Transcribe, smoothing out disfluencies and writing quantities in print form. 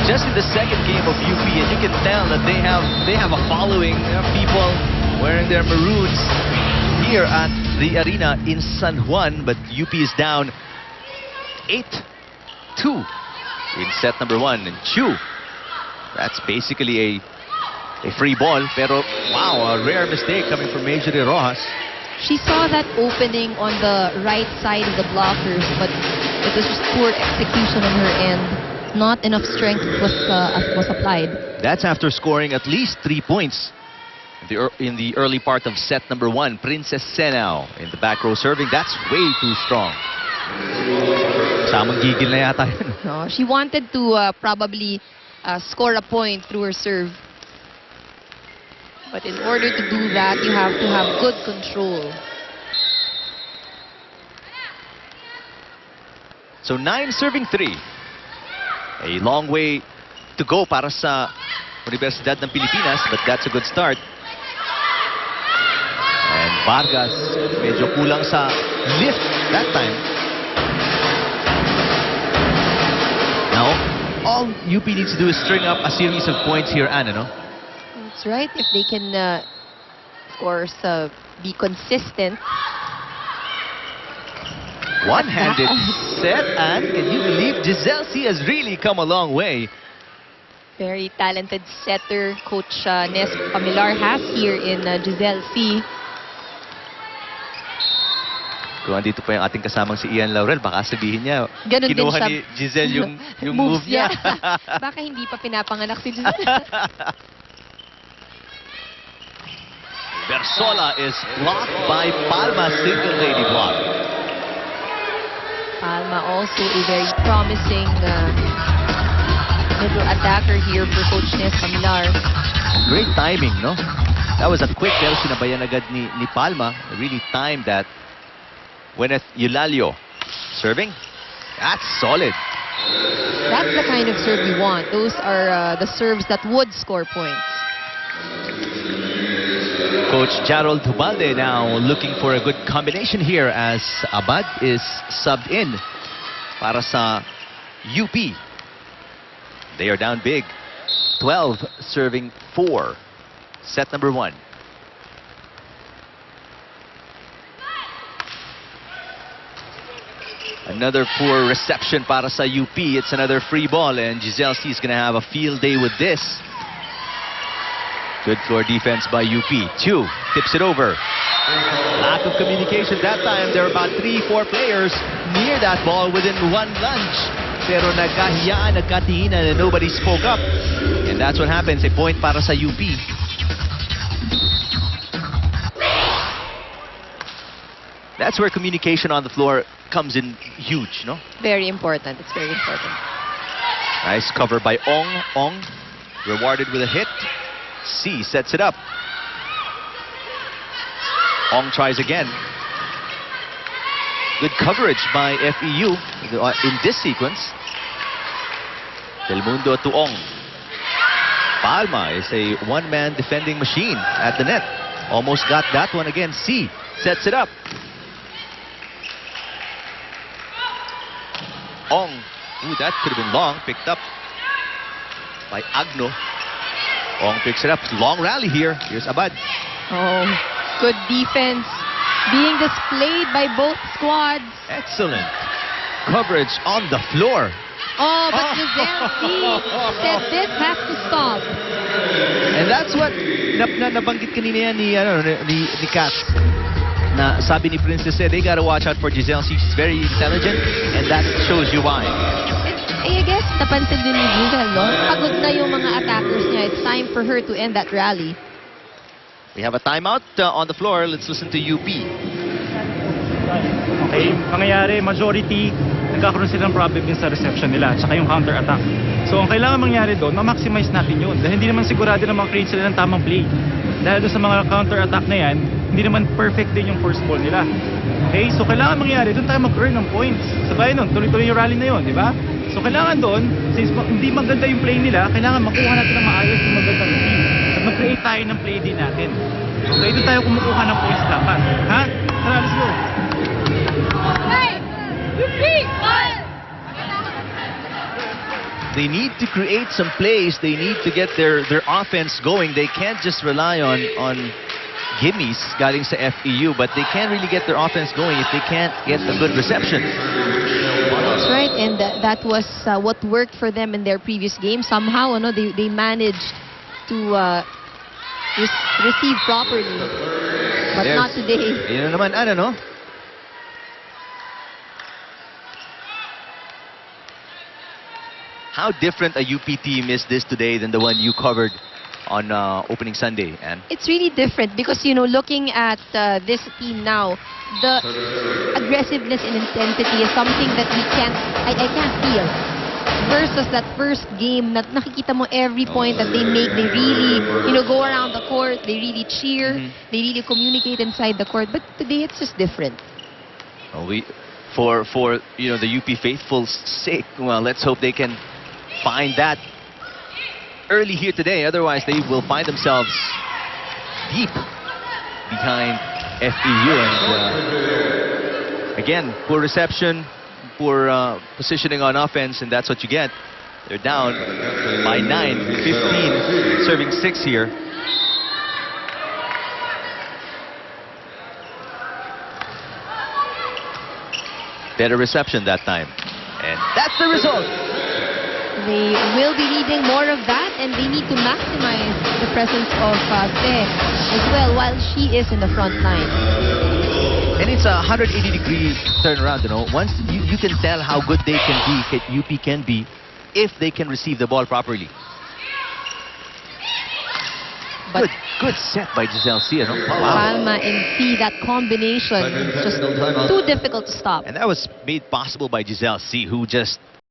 just in the second game of UP, and you can tell that they have a following. There are people wearing their maroons here at the arena in San Juan, but UP is down 8-2 in set number 1. And Chu, that's basically a free ball, pero wow, a rare mistake coming from Marjorie Rojas. She saw that opening on the right side of the blockers, but it was just poor execution on her end. Not enough strength was applied. That's after scoring at least 3 points in the early part of set number 1. Princess Senao in the back row serving. That's way too strong. Samang gigil na yata yun. No, she wanted to probably score a point through her serve. But in order to do that, you have to have good control. So 9 serving 3. A long way to go para sa Universidad ng Pilipinas, but that's a good start. And Vargas, medyo kulang sa lift that time. Now, all UP needs to do is string up a series of points here, Anna, no? That's right. If they can, of course, be consistent. One-handed set, and can you believe Giselle C has really come a long way. Very talented setter Coach Nes Pamilar has here in Giselle C. Kung andito pa yung ating kasamang si Ian Laurel, baka sabihin niya, Ganun din kinuha siya. ni Giselle yung move niya. Baka hindi pa pinapanganak si Giselle. Bersola is blocked by Palma, single lady block. Palma also a very promising middle attacker here for Coach Nes Pamilar. Great timing, no? That was a quick pero sinabayan agad ni Palma. Really timed that. Gwyneth Eulalio serving. That's solid. That's the kind of serve you want. Those are the serves that would score points. Coach Gerald Tubalde now looking for a good combination here as Abad is subbed in para sa UP. They are down big. 12 serving 4. Set number 1. Another poor reception para sa UP. It's another free ball, and Giselle C is going to have a field day with this. Good floor defense by UP. Chu tips it over. Lack of communication that time. There are about 3-4 players near that ball within one lunge. Pero nagkahiyaan, nagkatinginan, and nobody spoke up. And that's what happens. A point para sa UP. That's where communication on the floor comes in huge, no? Very important. It's very important. Nice cover by Ong. Ong rewarded with a hit. C sets it up. Ong tries again. Good coverage by FEU in this sequence. Del Mundo to Ong. Palma is a one-man defending machine at the net. Almost got that one again. C sets it up. Ong. Ooh, that could have been long. Picked up by Agno. Ong picks it up. Long rally here. Here's Abad. Oh, good defense being displayed by both squads. Excellent coverage on the floor. Oh, but Giselle C said this has to stop. And that's what nabanggit kanina yan ni Kat. Na sabi ni Princess said they gotta watch out for Giselle C. She's very intelligent, and that shows you why. I guess napansin din ni Giselle, no? Pagod na yung mga attackers niya. It's time for her to end that rally. We have a timeout on the floor. Let's listen to UP. Okay, pangyayari, majority, nagkakaroon silang problem din sa reception nila, tsaka yung counter-attack. So, ang kailangan mangyari doon, ma-maximize natin yun. Dahil hindi naman sigurado na makakreate sila ng tamang play. Dahil doon sa mga counter-attack na yan, hindi naman perfect din yung first ball nila. Okay, so kailangan mangyari, doon tayo mag-earn ng points. Sabay nun, tuloy-tuloy yung rally na yun, di ba? So, kailangan doon, since hindi maganda yung play nila, kailangan makuha natin ng maayos yung magandang team. At mag-create tayo ng play din natin. Okay, doon tayo kumukuha ng points dapat. Ha? Tara, let's go. They need to create some plays. They need to get their offense going. They can't just rely on gimmies galing sa FEU, but they can't really get their offense going if they can't get a good reception. That's right, and that was what worked for them in their previous game. Somehow, they managed to receive properly, but not today. Yun na naman, no? How different a UP team is this today than the one you covered on opening Sunday, Ann? It's really different because, looking at this team now, the aggressiveness and intensity is something that I can't feel. Versus that first game, nakikita mo every point that they make, they really, go around the court, they really cheer, they really communicate inside the court. But today, it's just different. Well, for the UP faithful's sake, well, let's hope they can find that early here today. Otherwise, they will find themselves deep behind FEU. And again, poor reception, poor positioning on offense, and that's what you get. They're down by 9, 15, serving 6 here. Better reception that time. And that's the result. They will be needing more of that, and they need to maximize the presence of Te as well while she is in the front line. And it's a 180-degree turnaround, Once you can tell how good they can be, UP can be, if they can receive the ball properly. But good set by Giselle C, Palma and C, that combination, just too difficult to stop. And that was made possible by Giselle C, who just